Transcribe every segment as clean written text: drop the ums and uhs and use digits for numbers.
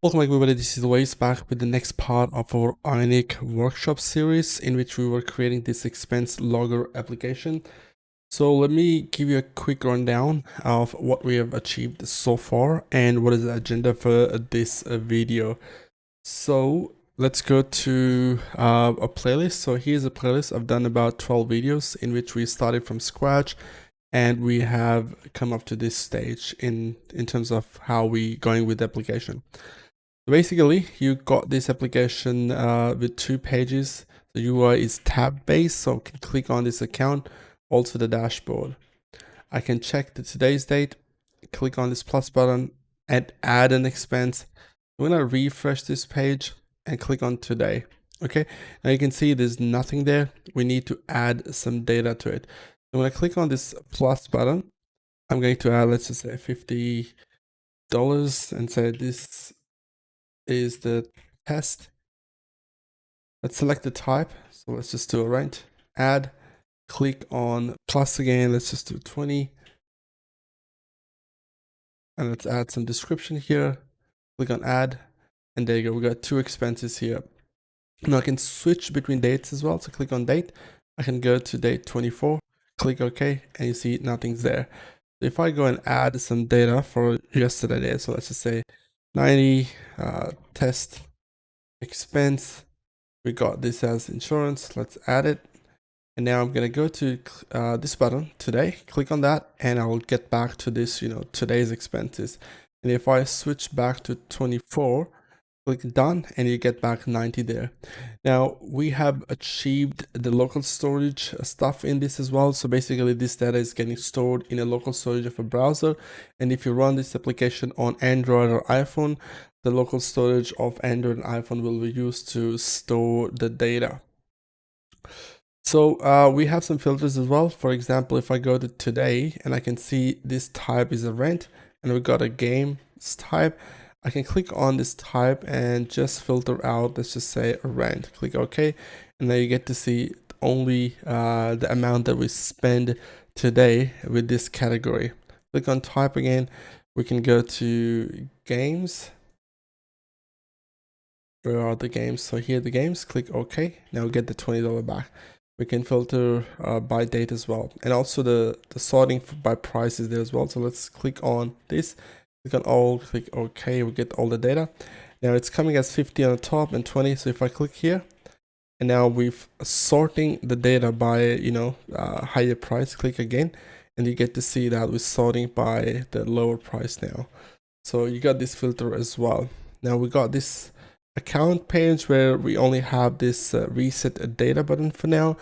Welcome everybody, this is Waze back with the next part of our IONIC workshop series in which we were creating this expense logger application. So let me give you a quick rundown of what we have achieved so far and what is the agenda for this video. So let's go to a playlist. So here's a playlist. I've done about 12 videos in which we started from scratch and we have come up to this stage in terms of how we going with the application. Basically, you got this application with 2 pages. The UI is tab based, so I can click on this account, also the dashboard. I can check the today's date, click on this plus button and add an expense. I'm gonna refresh this page and click on today. Okay, now you can see there's nothing there. We need to add some data to it. I'm gonna click on this plus button. I'm going to add, let's just say $50 and say this is the test. Let's select the type. So let's just do a rent, add, click on plus again. Let's just do 20. And let's add some description here. Click on add. And there you go. We got 2 expenses here. Now I can switch between dates as well. So click on date. I can go to date 24, click OK, and you see nothing's there. If I go and add some data for yesterday, so let's just say 90 test expense. We got this as insurance. Let's add it. And now I'm going to go to this button today, click on that, and I will get back to this, today's expenses. And if I switch back to 24, click done, and you get back 90 there. Now we have achieved the local storage stuff in this as well. So basically this data is getting stored in a local storage of a browser. And if you run this application on Android or iPhone, the local storage of Android and iPhone will be used to store the data. So we have some filters as well. For example, if I go to today and I can see this type is a rent and we got a games type, I can click on this type and just filter out, let's just say a rent, click OK. And then you get to see only the amount that we spend today with this category. Click on type again. We can go to games. Where are the games? So here are the games, click OK. Now we get the $20 back. We can filter by date as well. And also the sorting by price is there as well. So let's click on this, click on all, click OK, we get all the data. Now it's coming as 50 on the top and 20. So if I click here, and now we've sorting the data by, higher price, click again, and you get to see that we're sorting by the lower price now. So you got this filter as well. Now we got this account page where we only have this reset data button for now,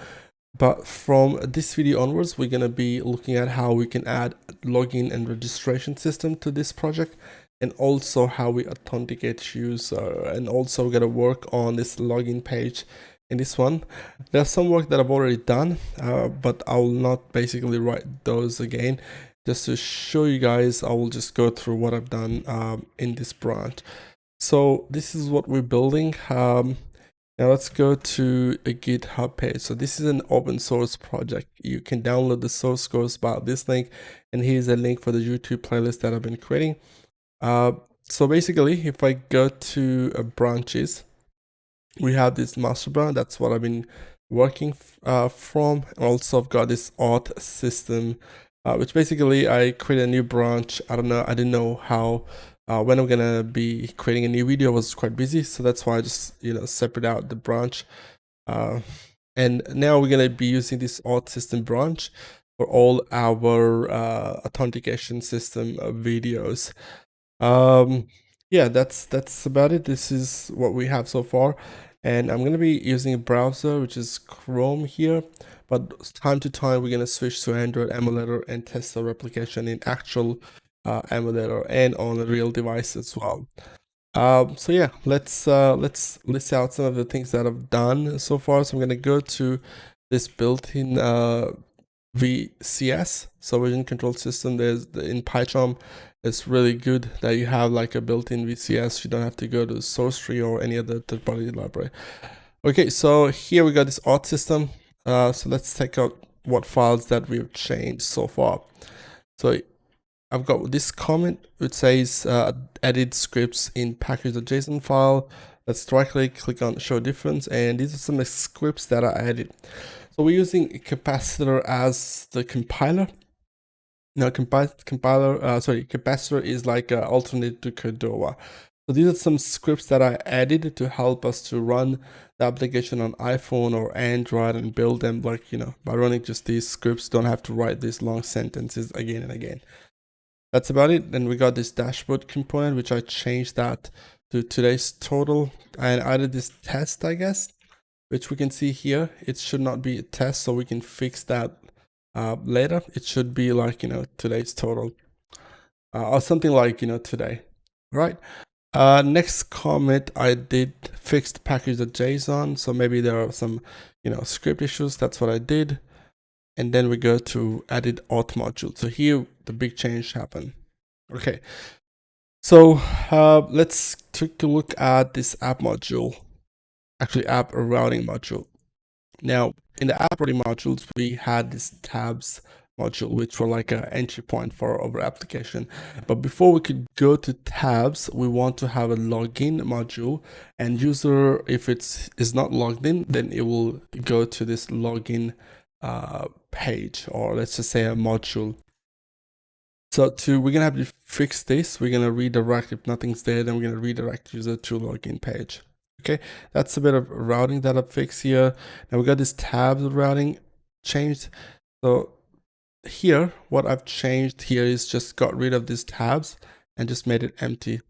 but from this video onwards we're going to be looking at how we can add login and registration system to this project, and also how we authenticate user, and also we're going to work on this login page. In this one there's some work that I've already done, but I will not basically write those again. Just to show you guys, I will just go through what I've done in this branch. So this is what we're building. Now let's go to a GitHub page. So this is an open source project. You can download the source code by this link, and here's a link for the YouTube playlist that I've been creating. So basically, if I go to branches, we have this master branch. That's what I've been working from. Also, I've got this auth system, which basically I created a new branch. I didn't know how. When I'm gonna be creating a new video, I was quite busy, so that's why I just separate out the branch. And now we're gonna be using this auth system branch for all our authentication system videos. Yeah, that's about it. This is what we have so far, and I'm gonna be using a browser which is Chrome here, but time to time we're gonna switch to Android emulator and test our application in actual emulator and on a real device as well. So yeah, let's list out some of the things that I've done so far. So I'm gonna go to this built-in VCS, so version control system. There's in PyCharm. It's really good that you have like a built-in VCS. You don't have to go to source tree or any other third-party library. Okay, so here we got this auth system. So let's check out what files that we've changed so far. So I've got this comment which says edit scripts in package.json file. Let's right click on show difference, and these are some scripts that are added. So we're using capacitor as the compiler. Now capacitor is like an alternate to Cordova. So these are some scripts that I added to help us to run the application on iPhone or Android and build them, like, by running just these scripts. Don't have to write these long sentences again and again. That's about it. Then we got this dashboard component, which I changed that to today's total, and added this test, I guess, which we can see here. It should not be a test, so we can fix that later. It should be like, today's total, or something like, today, right? Next comment, I did fixed package.json. So maybe there are some, script issues. That's what I did. And then we go to edit AppModule. So here the big change happened. Okay. So let's take a look at this AppModule, actually app routing module. Now in the Apprati modules, we had this tabs module, which were like an entry point for our application. But before we could go to tabs, we want to have a login module, and user, if is not logged in, then it will go to this login page, or let's just say a module. So we're gonna have to fix this. We're gonna redirect, if nothing's there, then we're gonna redirect user to login page. Okay, that's a bit of routing that I've fixed here. Now we got this tabs routing changed. So here, what I've changed here is just got rid of these tabs and just made it empty.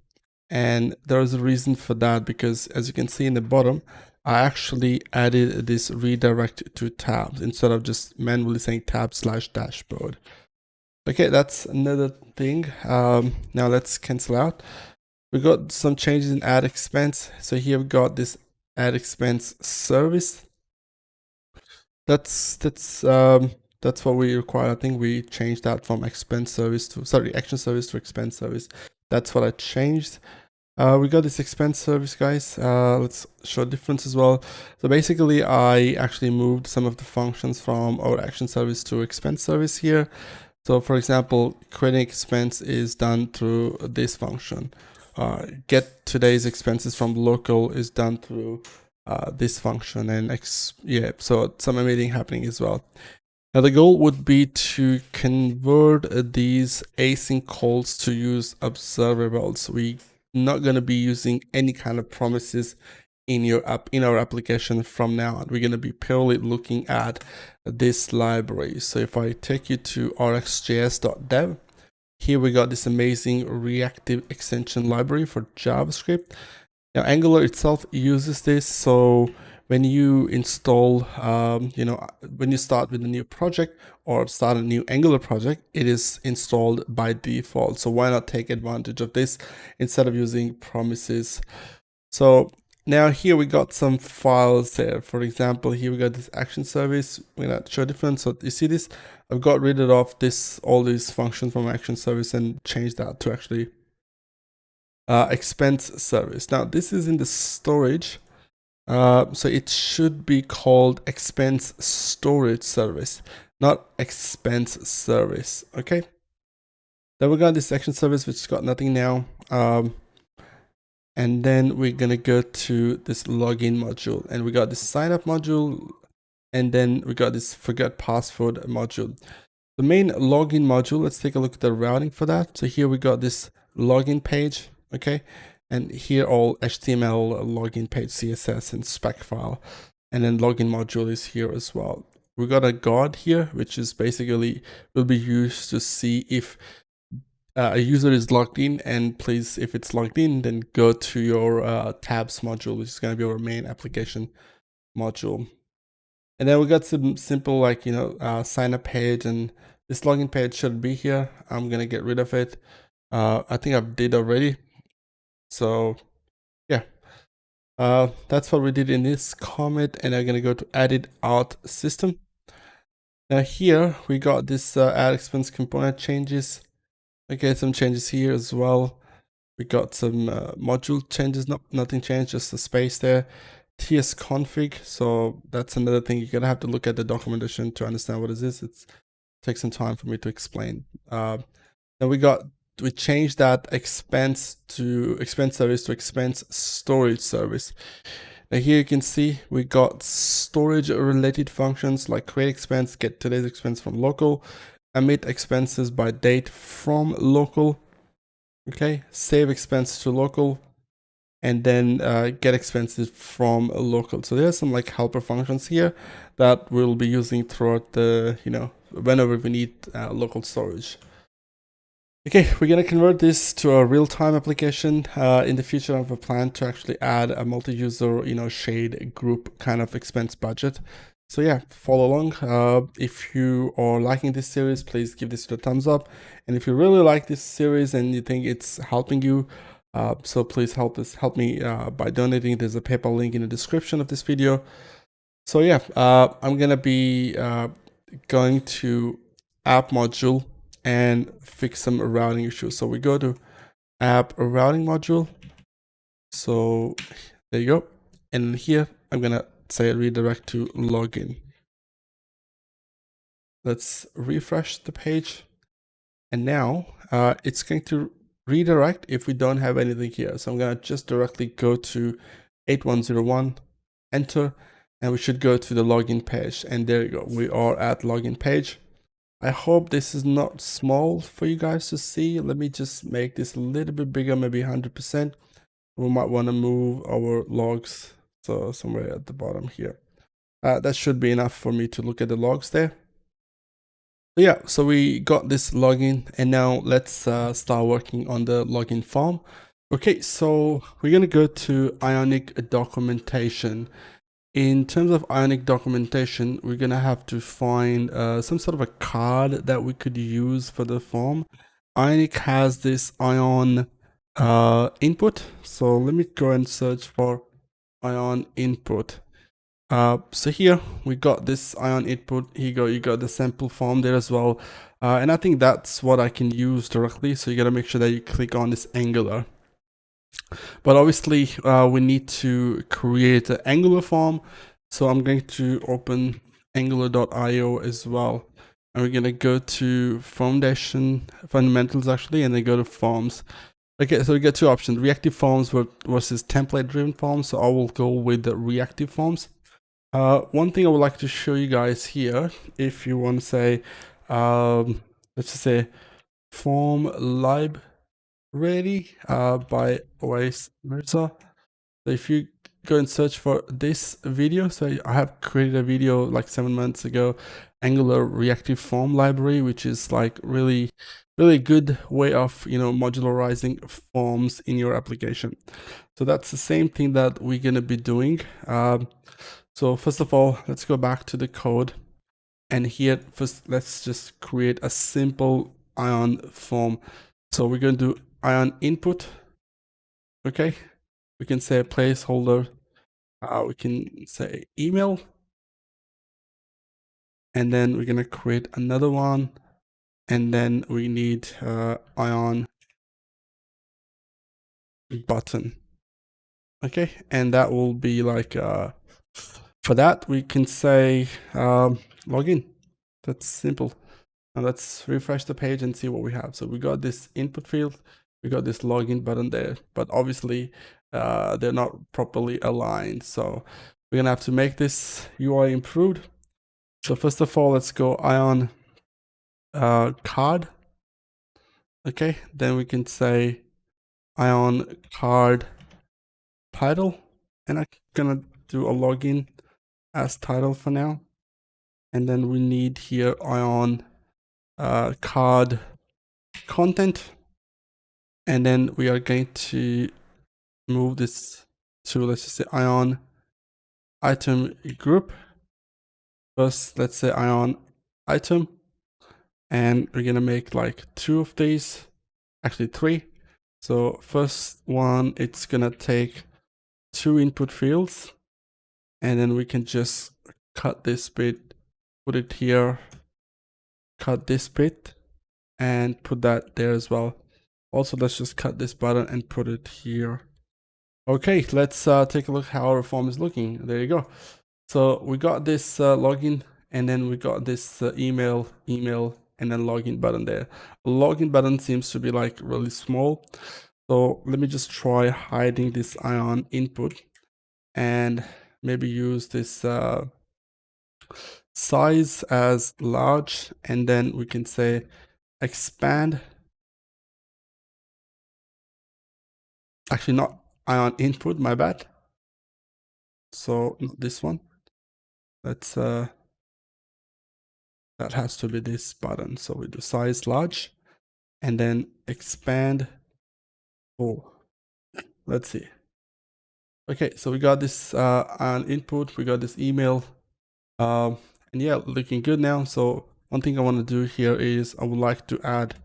And there's a reason for that, because as you can see in the bottom, I actually added this redirect to tabs instead of just manually saying tab/dashboard. Okay, that's another thing. Now let's cancel out. We got some changes in add expense. So here we've got this add expense service. That's what we require. I think we changed that from expense service to, sorry, action service to expense service. That's what I changed. We got this expense service, guys. Let's show difference as well. So basically, I actually moved some of the functions from our action service to expense service here. So for example, creating expense is done through this function. Get today's expenses from local is done through this function, and so some amazing happening as well. Now the goal would be to convert these async calls to use observables. We're not going to be using any kind of promises in our application from now on. We're going to be purely looking at this library. So if I take you to rxjs.dev, here we got this amazing reactive extension library for JavaScript. Now Angular itself uses this, so when you install, when you start with a new project or start a new Angular project, it is installed by default. So why not take advantage of this instead of using promises? So now here we got some files there. For example, here we got this action service. We're gonna show difference. So you see this, I've got rid of all these functions from action service and changed that to actually expense service. Now this is in the storage. So it should be called expense storage service, not expense service. Okay. Then we got this action service, which has got nothing now. And then we're gonna go to this login module, and we got this sign up module, and then we got this forget password module. The main login module, let's take a look at the routing for that. So here we got this login page. Okay. And here all HTML, login page, CSS, and spec file. And then login module is here as well. We got a guard here, which is basically will be used to see if a user is logged in, and please, if it's logged in, then go to your tabs module, which is going to be our main application module. And then we got some simple, like, sign up page, and this login page should be here. I'm going to get rid of it. I think I did already. So yeah, that's what we did in this comment, and I'm gonna go to edit out system. Now here we got this add expense component changes. Okay, some changes here as well. We got some module changes. Nothing changed, just a space there. TS config. So that's another thing. You're gonna have to look at the documentation to understand what it is. It takes some time for me to explain. Then we changed that expense service to expense storage service. Now here you can see we got storage related functions like create expense, get today's expense from local, emit expenses by date from local, okay, save expense to local, and then get expenses from local. So there's some like helper functions here that we'll be using throughout the, whenever we need local storage. Okay, we're gonna convert this to a real-time application. In the future, I have a plan to actually add a multi-user, shade group kind of expense budget. So yeah, follow along. If you are liking this series, please give this a thumbs up. And if you really like this series and you think it's helping you, so please help me by donating. There's a PayPal link in the description of this video. So yeah, I'm gonna be going to AppModule and fix some routing issues. So we go to app routing module. So there you go. And here I'm gonna say redirect to login. Let's refresh the page. And now it's going to redirect if we don't have anything here. So I'm gonna just directly go to 8101, enter, and we should go to the login page. And there you go. We are at login page. I hope this is not small for you guys to see. Let me just make this a little bit bigger, maybe 100%. We might want to move our logs, so somewhere at the bottom here. That should be enough for me to look at the logs there. Yeah, so we got this login, and now let's start working on the login form. Okay, so we're gonna go to IONIC Documentation. In terms of IONIC Documentation, we're gonna have to find some sort of a card that we could use for the form. IONIC has this ION input. So let me go and search for ION input. So here we got this ION input. Here you got the sample form there as well. And I think that's what I can use directly. So you gotta make sure that you click on this Angular. But obviously we need to create an Angular form. So I'm going to open angular.io as well. And we're going to go to fundamentals actually, and then go to forms. Okay, so we get two options, reactive forms versus template driven forms. So I will go with the reactive forms. One thing I would like to show you guys here, if you want to say, let's just say form library by awaisionictutorial. So if you go and search for this video, so I have created a video like 7 months ago, Angular reactive form library, which is like really good way of modularizing forms in your application. So that's the same thing that we're going to be doing. So first of all, let's go back to the code, and here first let's just create a simple ION form. So we're going to do ION input. Okay, we can say a placeholder. We can say email, and then we're gonna create another one, and then we need ION button. Okay, and that will be like for that we can say login. That's simple. Now let's refresh the page and see what we have. So we got this input field, we got this login button there, but obviously they're not properly aligned. So we're gonna have to make this UI improved. So first of all, let's go ION card. Okay, then we can say ION card title, and I'm gonna do a login as title for now. And then we need here ION card content, and then we are going to move this to, let's just say ION item group. First, let's say ION item, and we're gonna make like 2 of these, actually 3. So first one, it's gonna take 2 input fields, and then we can just cut this bit, put it here, cut this bit, and put that there as well. Also, let's just cut this button and put it here. Okay, let's take a look how our form is looking. There you go. So we got this login, and then we got this email, and then login button there. A login button seems to be like really small. So let me just try hiding this ION input and maybe use this size as large, and then we can say expand. Actually, not ION input, my bad. So not this one. Let's that has to be this button. So we do size large and then expand full. Let's see. Okay, so we got this ION input, we got this email, and yeah, looking good now. So one thing I want to do here is I would like to add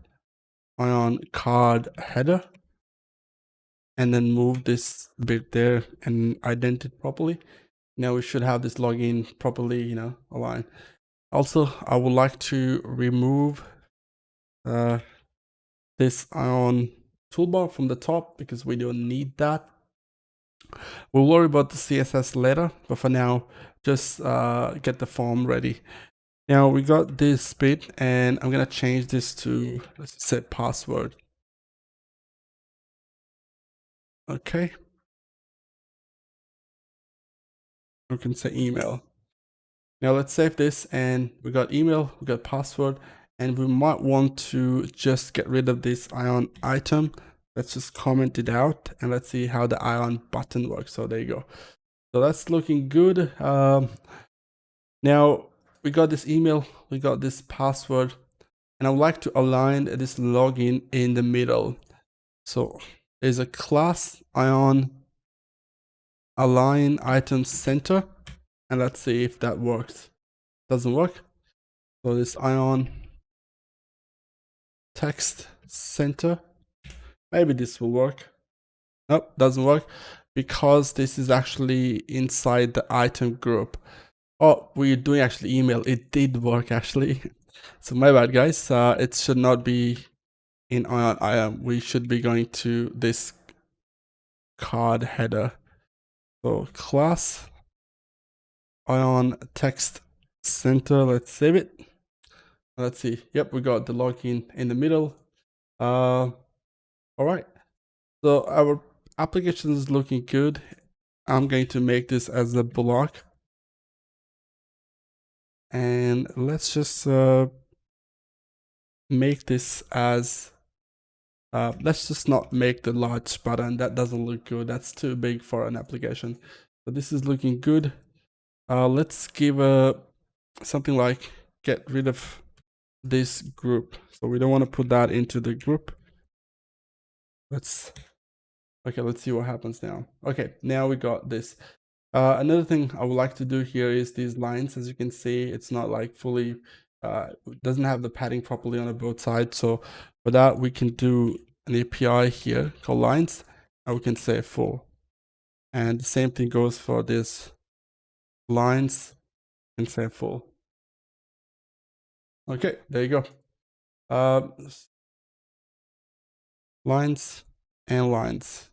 ION card header and then move this bit there and indent it properly. Now we should have this login properly, you know, aligned. Also, I would like to remove this ION toolbar from the top because we don't need that. We'll worry about the CSS later, but for now, just get the form ready. Now we got this bit, and I'm gonna change this to, let's say, password. Okay. We can say email. Now let's save this, and we got email, we got password, and we might want to just get rid of this ION item. Let's just comment it out and let's see how the ION button works. So there you go. So that's looking good. Now we got this email, we got this password, and I would like to align this login in the middle. So there's a class ION align item center, and let's see if that works. Doesn't work. So this ION text center, maybe this will work. Nope, doesn't work because this is actually inside the item group. Oh, we're doing actually email. It did work actually. So my bad, guys. It should not be in ION. We should be going to this card header. So class ION text center. Let's save it. Let's see. Yep, we got the login in the middle. All right. So our application is looking good. I'm going to make this as a block. And let's just make this as, let's just not make the large button. That doesn't look good. That's too big for an application. So this is looking good. Let's give something like get rid of this group. So we don't want to put that into the group. Let's see what happens now. Okay, now we got this. Another thing I would like to do here is these lines. As you can see, it's not like fully, doesn't have the padding properly on both sides. So for that, we can do an API here called lines, and we can say full. And the same thing goes for this lines and say full. Okay, there you go. Lines and lines.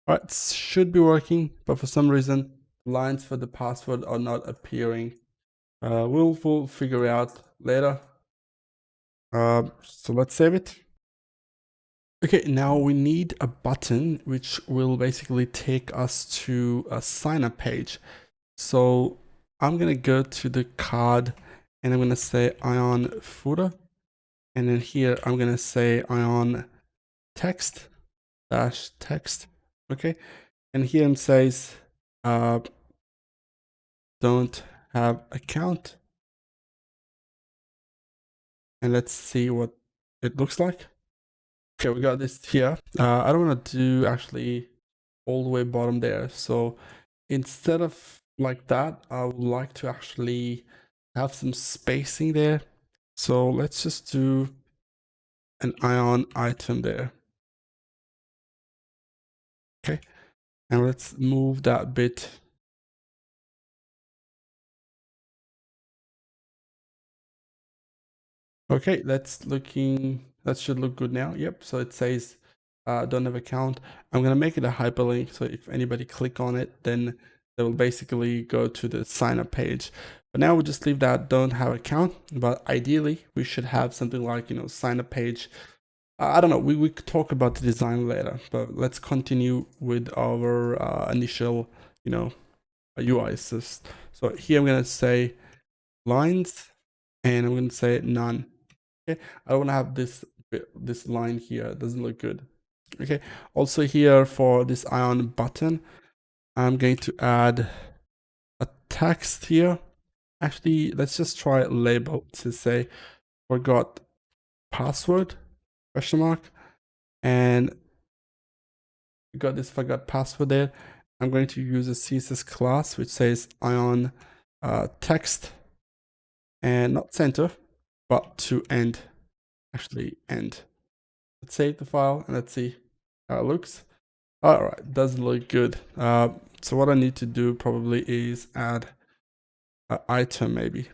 All right, should be working, but for some reason, lines for the password are not appearing. We'll figure out later. So let's save it. Okay, now we need a button which will basically take us to a sign up page. So I'm gonna go to the card and I'm gonna say ION footer, and then here I'm gonna say ION text dash text. Okay, and here it says don't have account, and let's see what it looks like. Okay, we got this here. I don't want to do actually all the way bottom there, so instead of like that, I would like to actually have some spacing there. So let's just do an ION item there. Okay, and let's move that bit. Okay, that should look good now. Yep, so it says don't have account. I'm gonna make it a hyperlink, so if anybody click on it, then they will basically go to the sign up page. But now we just leave that don't have account, but ideally we should have something like, sign up page. I don't know, we could talk about the design later, but let's continue with our initial, UI. So here I'm going to say lines, and I'm going to say none. Okay, I don't want to have this line here. It doesn't look good. Okay, also here for this IONIC button, I'm going to add a text here. Actually, let's just try label to say forgot password, question mark, and we got this forgot password there. I'm going to use a CSS class which says ion text, and not center, but to end. Actually end. Let's save the file and let's see how it looks. All right, doesn't look good. So what I need to do probably is add an item maybe,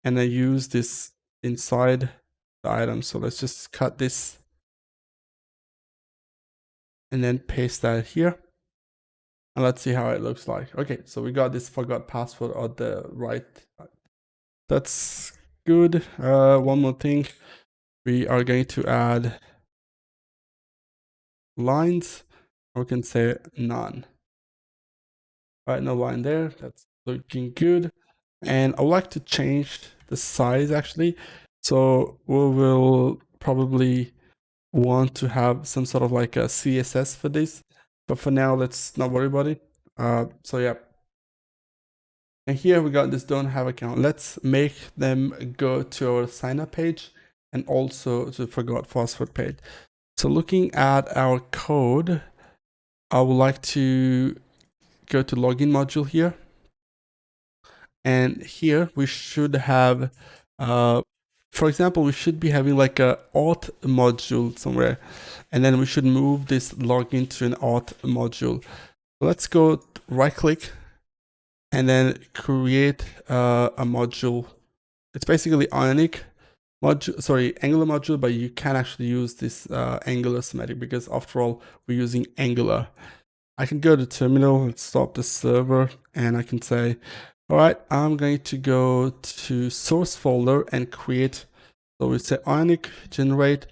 and then use this inside the item. So let's just cut this and then paste that here, and let's see how it looks like. Okay, so we got this forgot password on the right. That's good. One more thing, we are going to add lines. We can say none. All right, no line there. That's looking good. And I would like to change the size actually. So we will probably want to have some sort of like a CSS for this, but for now, let's not worry about it. So yeah. And here we got this don't have account. Let's make them go to our sign up page and also to forgot password page. So looking at our code, I would like to go to login module here. And here we should have, for example, we should be having like a auth module somewhere. And then we should move this login to an auth module. Let's go right click and then create a module. It's basically IONIC module, sorry, Angular module, but you can actually use this Angular semantic because after all, we're using Angular. I can go to terminal and stop the server, and I can say, all right, I'm going to go to source folder and create. So we say IONIC generate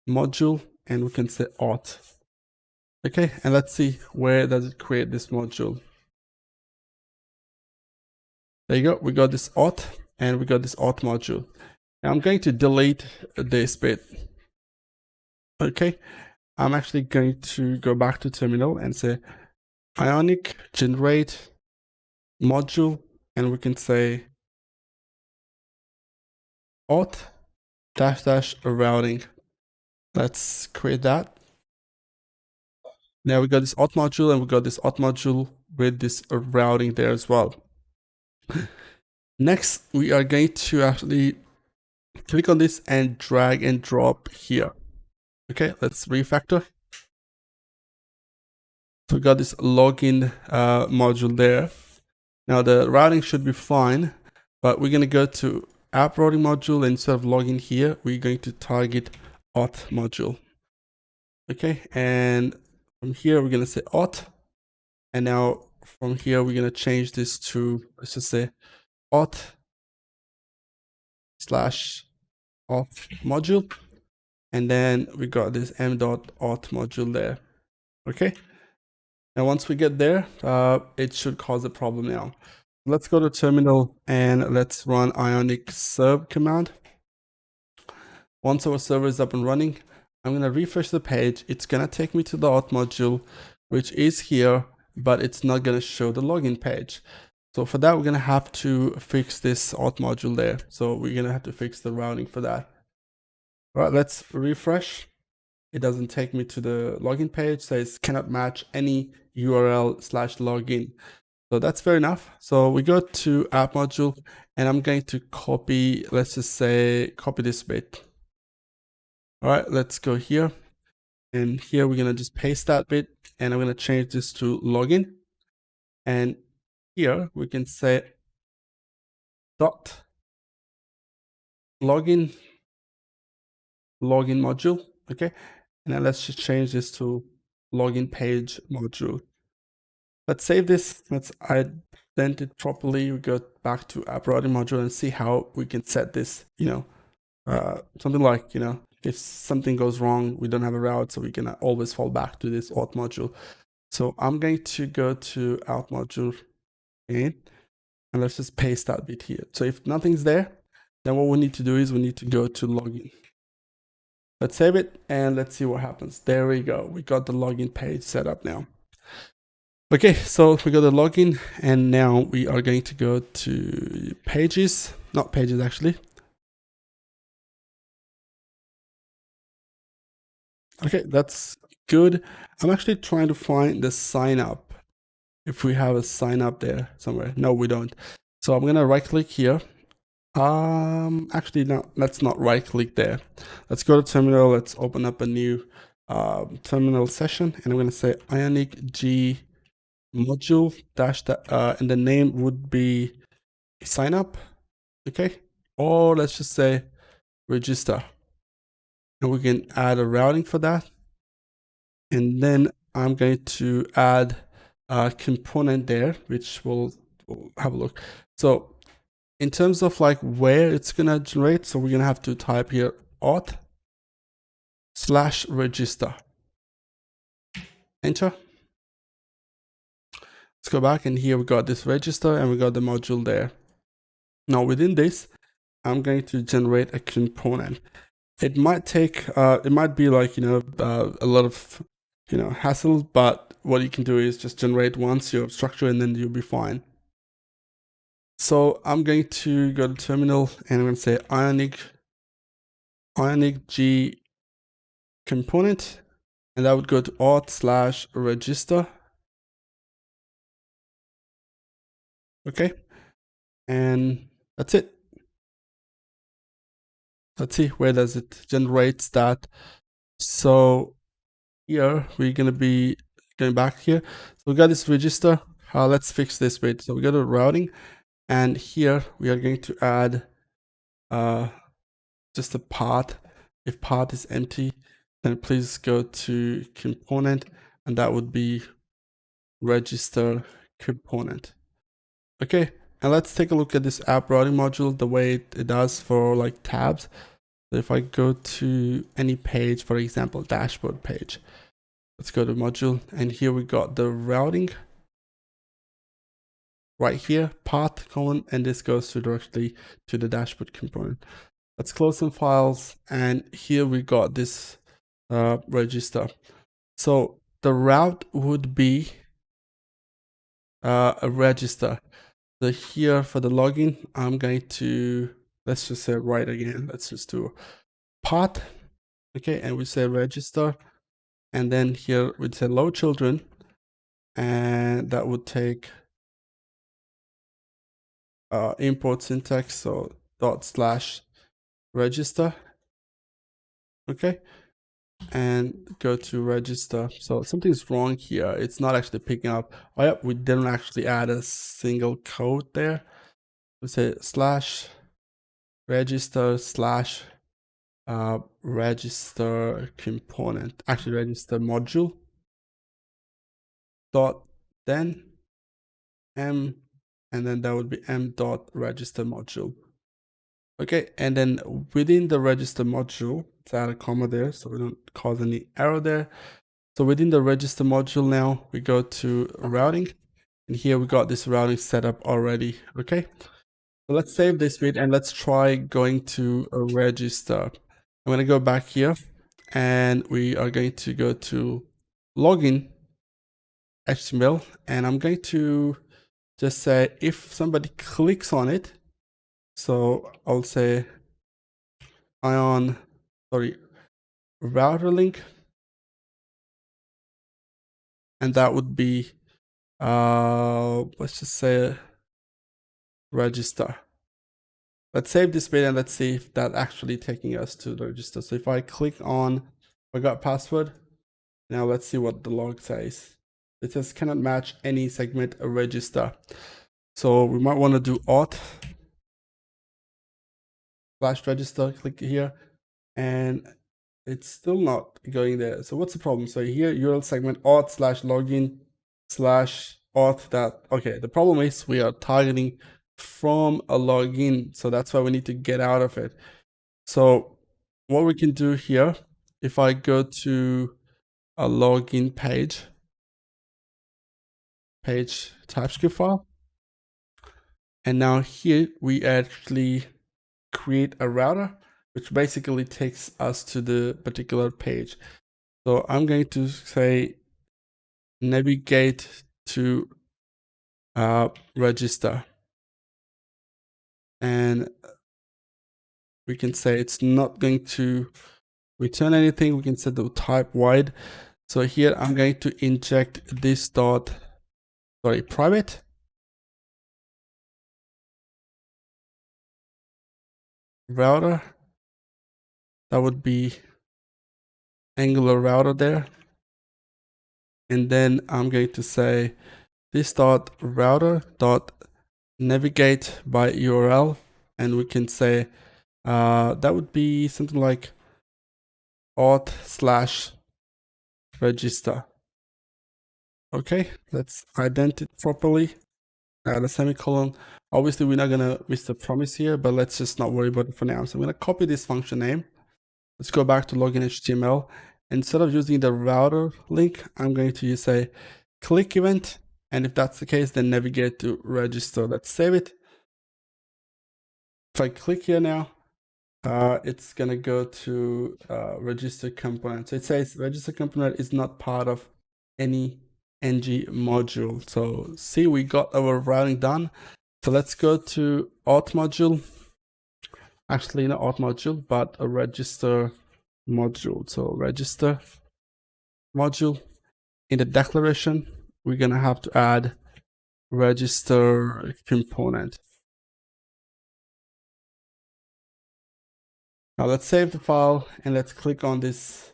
module, and we can say auth. Okay, and let's see where does it create this module. There you go. We got this auth and we got this auth module. Now I'm going to delete this bit. Okay, I'm actually going to go back to terminal and say IONIC generate module, and we can say auth -- routing. Let's create that. Now we got this auth module, and we got this auth module with this routing there as well. Next, we are going to actually click on this and drag and drop here. Okay, let's refactor. So we got this login module there. Now the routing should be fine, but we're going to go to app routing module, and instead of login here, we're going to target auth module. Okay, and from here, we're going to say auth. And now from here, we're going to change this to, let's just say auth / auth module. And then we got this m.auth module there. Okay. Now, once we get there, it should cause a problem now. Let's go to terminal and let's run ionic serve command. Once our server is up and running, I'm going to refresh the page. It's going to take me to the auth module, which is here, but it's not going to show the login page. So for that, we're going to have to fix this auth module there. So we're going to have to fix the routing for that. All right, let's refresh. It doesn't take me to the login page. It says cannot match any URL / login. So that's fair enough. So we go to AppModule, and I'm going to copy, let's just say, copy this bit. All right, let's go here. And here we're going to just paste that bit, and I'm going to change this to login. And here we can say dot login module. Okay. And then let's just change this to login page module. Let's save this. Let's ident it properly. We go back to Apprati Module and see how we can set this, something like, if something goes wrong, we don't have a route, so we can always fall back to this auth module. So I'm going to go to AppModule again, and let's just paste that bit here. So if nothing's there, then what we need to do is we need to go to login. Let's save it and let's see what happens. There we go. We got the login page set up now. Okay, so we got the login, and now we are going to go to pages, not pages actually. Okay, that's good. I'm actually trying to find the sign up. If we have a sign up there somewhere. No, we don't. So I'm gonna right click here. Actually, no, let's not right click there. Let's go to terminal. Let's open up a new terminal session, and I'm gonna say IONIC G module dash that, and the name would be sign up. Okay, or let's just say register, and we can add a routing for that. And then I'm going to add a component there, which we'll have a look. So in terms of like where it's gonna generate, so we're gonna have to type here auth/register. Enter. Let's go back, and here we got this register and we got the module there. Now within this, I'm going to generate a component. It might take, it might be like, a lot of, hassle, but what you can do is just generate once your structure and then you'll be fine. So I'm going to go to terminal and I'm going to say IONIC G component, and that would go to auth/register. Okay, and that's it. Let's see, where does it generate that? So here we're going to be going back here. So we got this register. Let's fix this bit. So we go to routing, and here we are going to add just a path. If path is empty, then please go to component, and that would be register component. Okay, and let's take a look at this app routing module, the way it does for like tabs. So if I go to any page, for example, dashboard page, let's go to module, and here we got the routing right here, path colon, and this goes directly to the dashboard component. Let's close some files, and here we got this register. So the route would be a register. So here for the login, I'm going to, let's just say right again, let's just do path. Okay, and we say register, and then here we'd say load children, and that would take import syntax, so /register. Okay, and go to register. So something's wrong here. It's not actually picking up. Oh yeah, we didn't actually add a single code there. We say /register/ register component, actually register module dot then m, and then that would be m.register module. Okay, and then within the register module, let's add a comma there so we don't cause any error there. So within the register module now, we go to routing, and here we got this routing set up already. Okay, so let's save this bit and let's try going to a register. I'm going to go back here, and we are going to go to login HTML, and I'm going to just say if somebody clicks on it, so I'll say router link, and that would be let's just say register. Let's save this bit and let's see if that actually taking us to the register. So if I click on forgot password, now let's see what the log says. It says cannot match any segment a register. So we might want to do auth/register, click here, and it's still not going there. So what's the problem? So here URL segment auth/login/ auth that, okay, the problem is we are targeting from a login. So that's why we need to get out of it. So what we can do here, if I go to a login page TypeScript file, and now here we actually create a router, which basically takes us to the particular page. So I'm going to say navigate to register, and we can say it's not going to return anything. We can set the type wide. So here I'm going to inject this private router. That would be Angular router there. And then I'm going to say this router navigate by URL, and we can say that would be something like auth/register. Okay, let's ident it properly. Add a semicolon. Obviously, we're not gonna miss the promise here, but let's just not worry about it for now. So I'm gonna copy this function name. Let's go back to login HTML. Instead of using the router link, I'm going to use a click event. And if that's the case, then navigate to register. Let's save it. If I click here now, it's gonna go to register component. So it says register component is not part of any ng module. So see, we got our routing done. So let's go to AppModule. Actually, not AppModule, but a register module. So register module. In the declaration, we're gonna have to add register component. Now let's save the file and let's click on this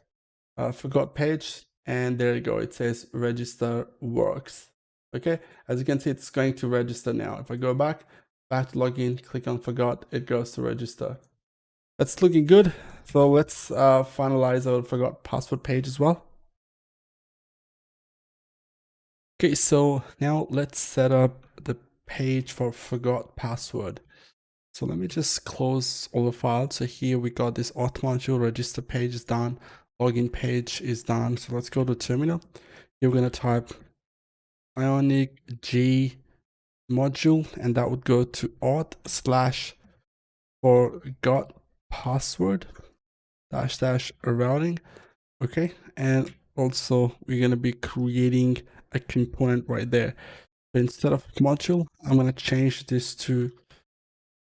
forgot page, and there you go. It says register works. Okay, as you can see, it's going to register now. If I go back to login, click on forgot, it goes to register. That's looking good. So let's finalize our forgot password page as well. Okay, so now let's set up the page for forgot password. So let me just close all the files. So here we got this auth module, register page is done, login page is done. So let's go to terminal. You're going to type IONIC G module, and that would go to auth/forgot password -- routing. Okay, and also we're going to be creating a component right there. So instead of module, I'm going to change this to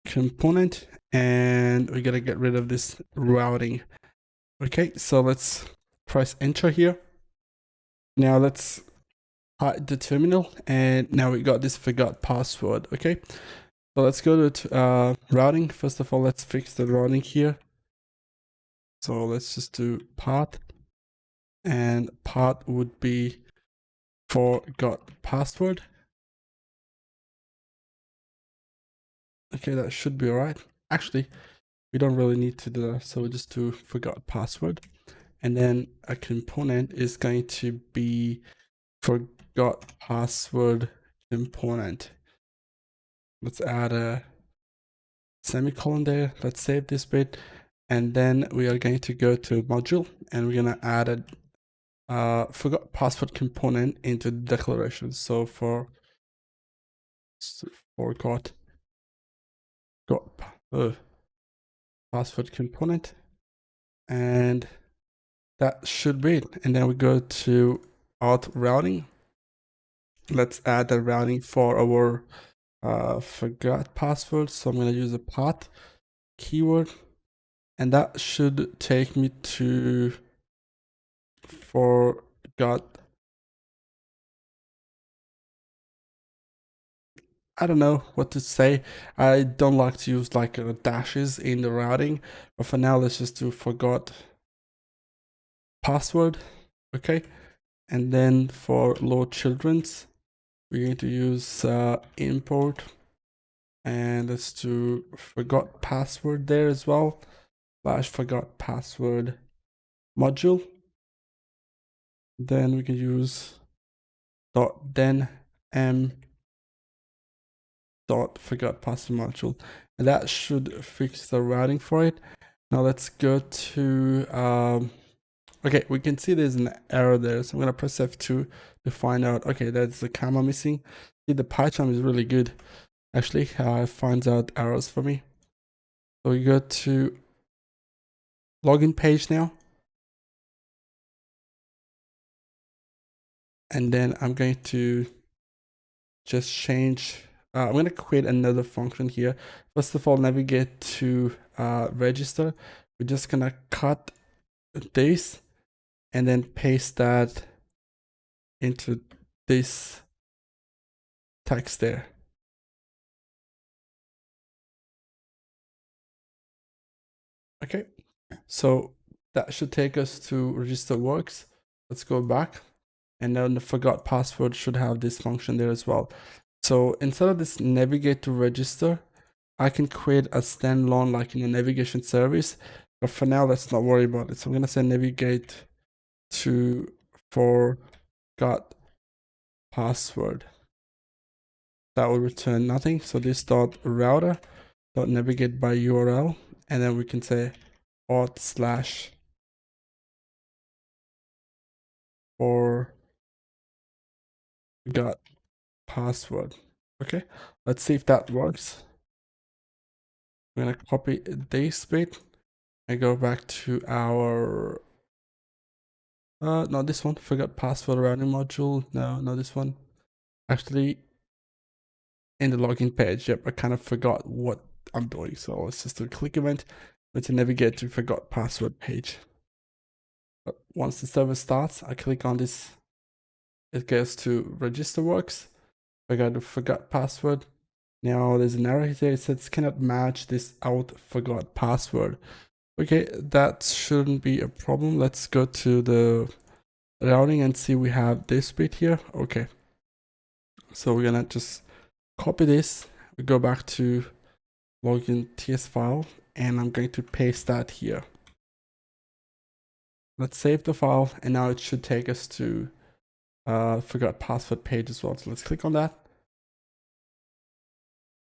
component, and we're going to get rid of this routing. Okay, so let's press enter here. Now let's hide the terminal, and now we got this forgot password. Okay, so let's go to routing. First of all, let's fix the routing here. So let's just do path, and path would be forgot password. Okay, that should be all right. Actually, we don't really need to do that, so we'll just do forgot password. And then a component is going to be forgot password component. Let's add a semicolon there. Let's save this bit. And then we are going to go to module, and we're going to add a forgot password component into the declaration. So forgot password component, and that should be it. And then we go to auth routing. Let's add the routing for our forgot password. So I'm going to use a path keyword, and that should take me to forgot. I don't know what to say. I don't like to use like dashes in the routing, but for now, let's just do forgot password. Okay, and then for low children's, we're going to use import, and let's do forgot password there as well, /forgot password module. Then we can use .then forgot password module, and that should fix the routing for it. Now let's go to okay, we can see there's an error there, so I'm gonna press F2 to find out. Okay, there's the comma missing. See, the PyCharm is really good actually. It finds out errors for me. So we go to login page now, and then I'm going to just change. I'm going to create another function here. First of all, navigate to register. We're just going to cut this and then paste that into this text there. Okay, so that should take us to register works. Let's go back, and then the forgot password should have this function there as well. So instead of this navigate to register, I can create a standalone like in a navigation service, but for now let's not worry about it. So I'm gonna say navigate to forgot password. That will return nothing. So this dot router dot navigate by URL, and then we can say // forgot password. Okay, let's see if that works. I'm gonna copy this bit and go back to our not this one, forgot password routing module. No, not this one. Actually, in the login page, yep, I kind of forgot what I'm doing. So let's just do a click event. Let's navigate to forgot password page. But once the server starts, I click on this. It goes to register works. I got to forgot password. Now there's an error here. It says cannot match this out forgot password. Okay, that shouldn't be a problem. Let's go to the routing and see we have this bit here. Okay, so we're gonna just copy this. We go back to login TS file, and I'm going to paste that here. Let's save the file, and now it should take us to forgot password page as well. So let's click on that,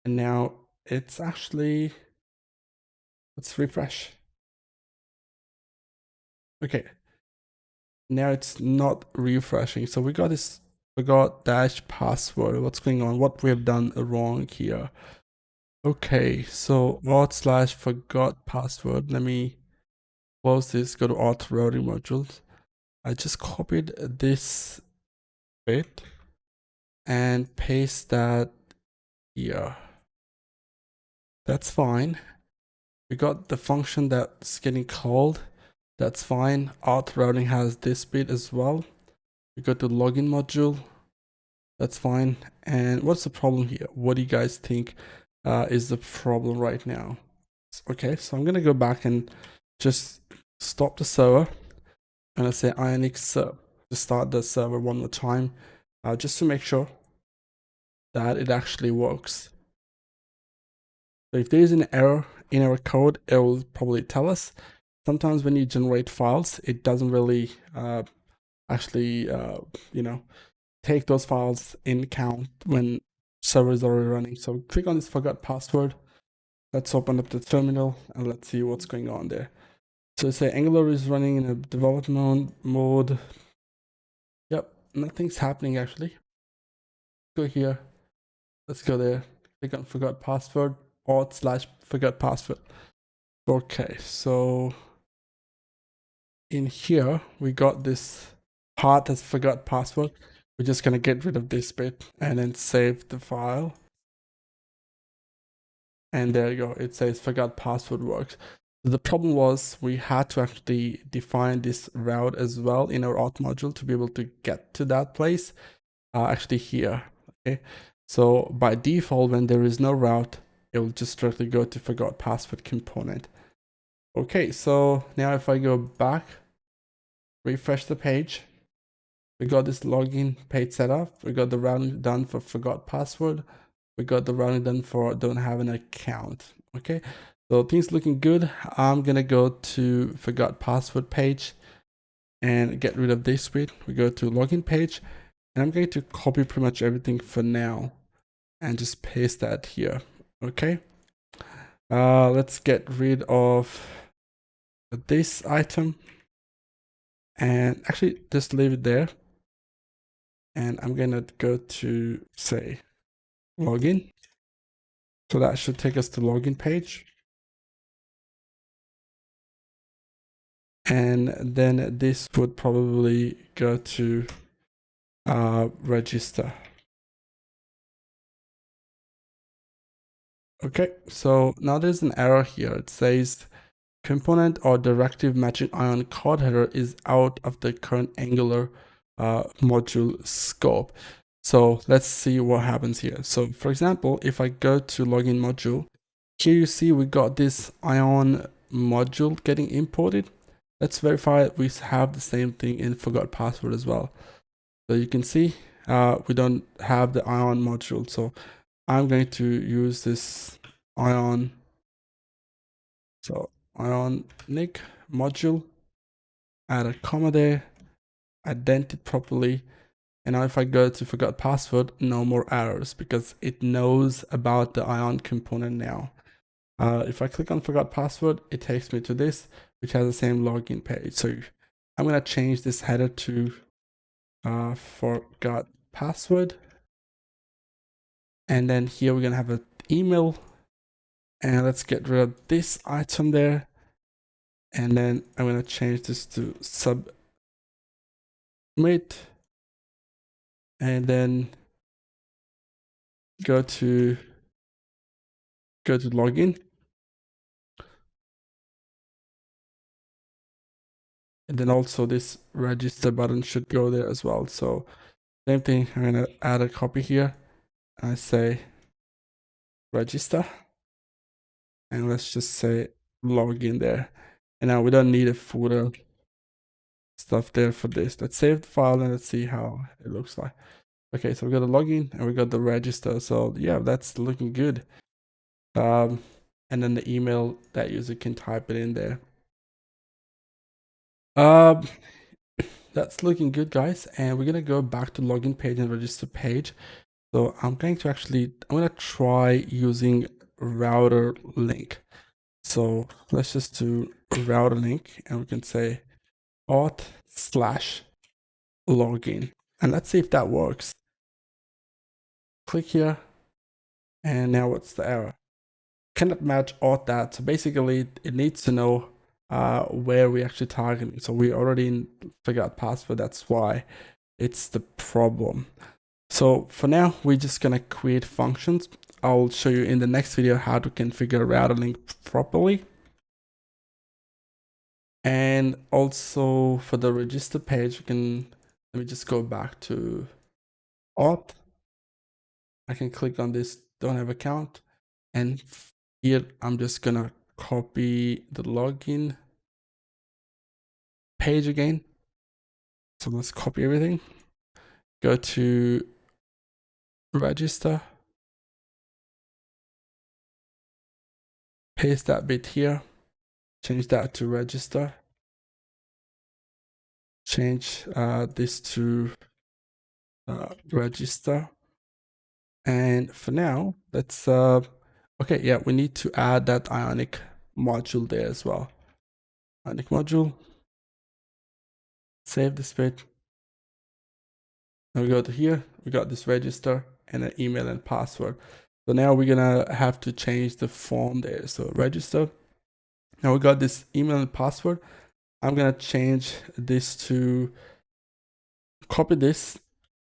and now it's actually, let's refresh. Okay, now it's not refreshing. So we got this forgot dash password. What's going on? What we have done wrong here? Okay, so / forgot password. Let me close this, go to auto routing modules. I just copied this bit and paste that here. That's fine. We got the function that's getting called. That's fine. Auto routing has this bit as well. We go to login module. That's fine. And what's the problem here? What do you guys think is the problem right now? Okay, so I'm gonna go back and just stop the server. I'm gonna say IONIC server to start the server one more time, just to make sure that it actually works. So if there is an error in our code, it will probably tell us. Sometimes when you generate files, it doesn't really actually take those files in account when server is already running. So click on this forgot password. Let's open up the terminal and let's see what's going on there. So say Angular is running in a development mode. Yep, nothing's happening actually. Go here. Let's go there. Click on forgot password / forgot password. Okay, so in here we got this part that's forgot password. We're just gonna get rid of this bit and then save the file. And there you go. It says forgot password works. The problem was we had to actually define this route as well in our auth module to be able to get to that place actually here. Okay, so by default, when there is no route, it will just directly go to forgot password component. Okay, so now if I go back, refresh the page, we got this login page set up. We got the routing done for forgot password. We got the routing done for don't have an account. Okay, so things looking good. I'm gonna go to forgot password page and get rid of this bit. We go to login page, And I'm going to copy pretty much everything for now and just paste that here. Okay. Let's get rid of this item and actually just leave it there. And I'm gonna go to say login. So that should take us to login page. And then this would probably go to register. Okay, so now there's an error here. It says component or directive matching ION code header is out of the current Angular module scope. So let's see what happens here. So for example, if I go to login module, here you see we got this ION module getting imported. Let's verify we have the same thing in forgot password as well. So you can see we don't have the ION module. So I'm going to use this ION. So IONIC module, add a comma there, indent it properly. And now if I go to forgot password, no more errors because it knows about the ION component now. If I click on forgot password, it takes me to this, which has the same login page. So I'm going to change this header to forgot password. And then here we're going to have an email. And let's get rid of this item there. And then I'm going to change this to submit. And then go to login. And then also this register button should go there as well. So same thing, I'm going to add a copy here. I say register. And let's just say login there. And now we don't need a footer stuff there for this. Let's save the file and let's see how it looks like. Okay, so we got the login and we got the register. So yeah, that's looking good. And then the email that user can type it in there. That's looking good, guys. And we're gonna go back to login page and register page. So I'm going to try using router link. So let's just do router link and we can say auth/login. And let's see if that works. Click here. And now what's the error? Cannot match auth that. So basically it needs to know where we actually targeting. So we already forgot password. That's why it's the problem. So for now, we're just gonna create functions. I'll show you in the next video how to configure router link properly. And also for the register page, let me just go back to auth. I can click on this don't have account. And here I'm just gonna copy the login page again. So let's copy everything. Go to register. Paste that bit here. Change that to register. Change this to register. And for now, let's okay, yeah, we need to add that IONIC module there as well. IONIC module. Save this bit. Now we go to here, we got this register and an email and password. So now we're gonna have to change the form there. So register. Now we got this email and password. I'm gonna change this to copy this,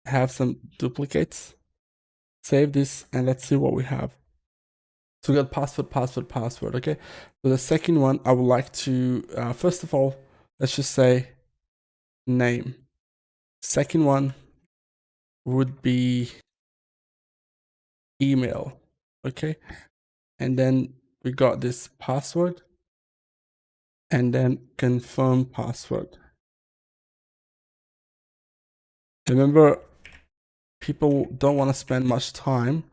have some duplicates, save this, and let's see what we have. So we got password. Okay. So the second one, I would like to, first of all, let's just say name. Second one would be email. Okay. And then we got this password and then confirm password. Remember, people don't want to spend much time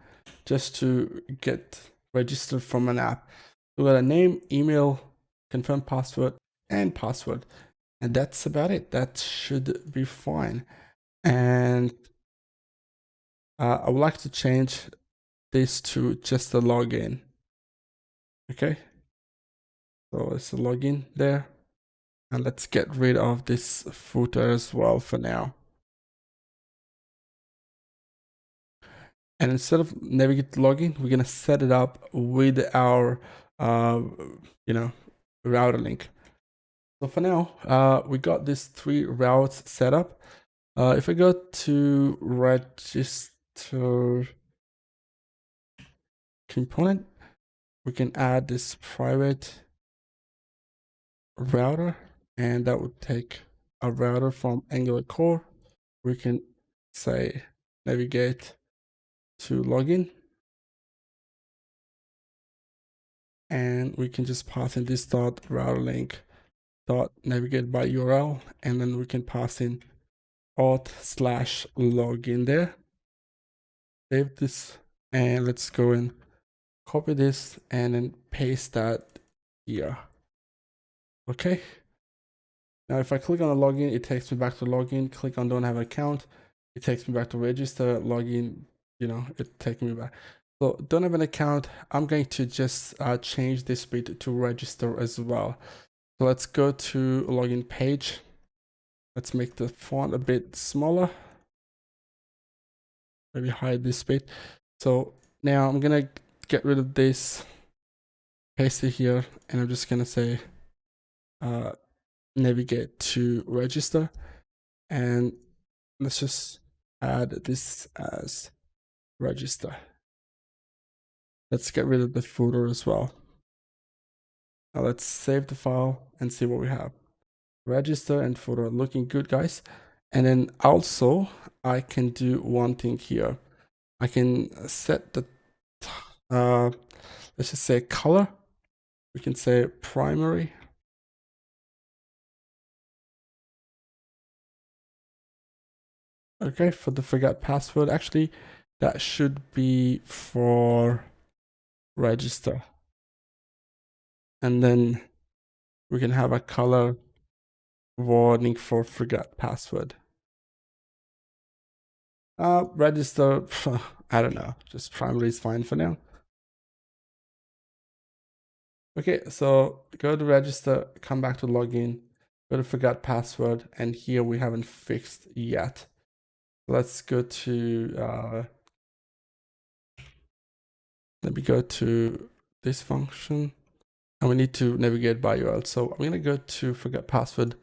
just to get registered from an app. We got a name, email, confirm password, and password. And that's about it. That should be fine. And I would like to change this to just a login. Okay, so it's a login there, and let's get rid of this footer as well for now. And instead of navigate to login, we're gonna set it up with our router link. So for now, we got these 3 routes set up. If I go to register component, we can add this private router, and that would take a router from Angular core. We can say navigate to login, and we can just pass in this dot router link dot navigate by URL, and then we can pass in auth/login there. Save this, and let's go and copy this and then paste that here. Okay, now if I click on the login, it takes me back to login. Click on don't have an account, it takes me back to register. Login, it takes me back. So don't have an account, I'm going to just change this bit to register as well. So let's go to login page. Let's make the font a bit smaller. Maybe hide this bit. So now I'm gonna get rid of this, paste it here, and I'm just gonna say navigate to register, and let's just add this as register. Let's get rid of the footer as well. Now let's save the file and see what we have. Register and footer looking good, guys. And then also I can do one thing here. I can set the let's just say color. We can say primary. Okay, for the forgot password, actually that should be for register. And then we can have a color warning for forgot password. Register, I don't know, just primary is fine for now. Okay, so go to register, come back to login, go to forgot password, and here we haven't fixed yet. Let's go to, let me go to this function, and we need to navigate by URL. So I'm gonna go to forgot password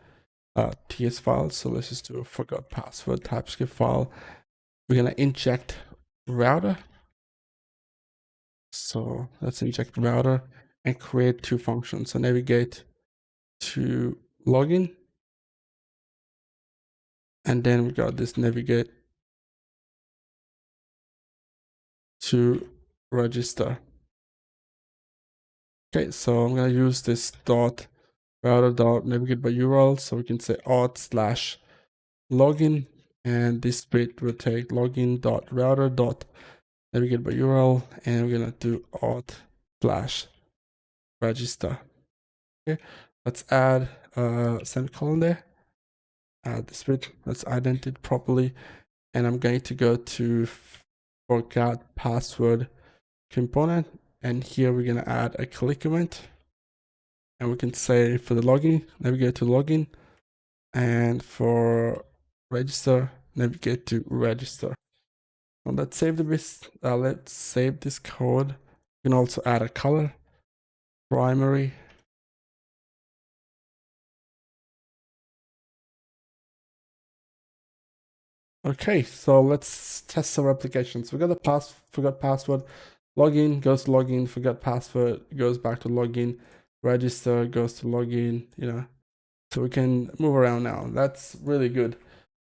TS file. So let's just do a forgot password TypeScript file. We're gonna inject router. So let's inject router and create 2 functions. So navigate to login, and then we got this navigate to register. Okay, so I'm gonna use this dot router dot navigate by URL, so we can say auth/login, and this bit will take login dot router dot navigate by URL, and we're gonna do auth/register. Okay, let's add a semicolon there. Add this bit. Let's ident it properly, and I'm going to go to forgot password component, and here we're gonna add a click event, and we can say for the login, navigate to login, and for register, navigate to register. Now let's save let's save this code. You can also add a color, primary. Okay, so let's test our applications. We got the forgot password, login goes to login, forgot password goes back to login, register goes to login, so we can move around now. That's really good.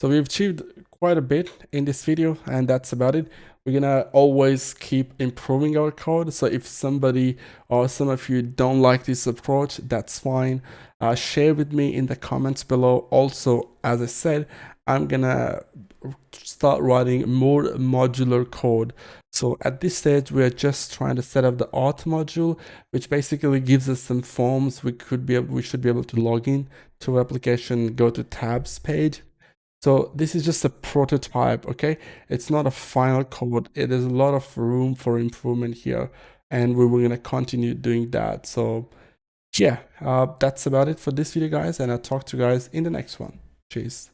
So we've achieved quite a bit in this video, and that's about it. We're gonna always keep improving our code. So if somebody or some of you don't like this approach, that's fine. Share with me in the comments below. Also, as I said, I'm gonna start writing more modular code. So at this stage, we are just trying to set up the auth module, which basically gives us some forms we should be able to log in to our application, go to tabs page. So this is just a prototype, okay? It's not a final code. It is a lot of room for improvement here, and we're going to continue doing that. So yeah, that's about it for this video, guys, and I'll talk to you guys in the next one. Cheers.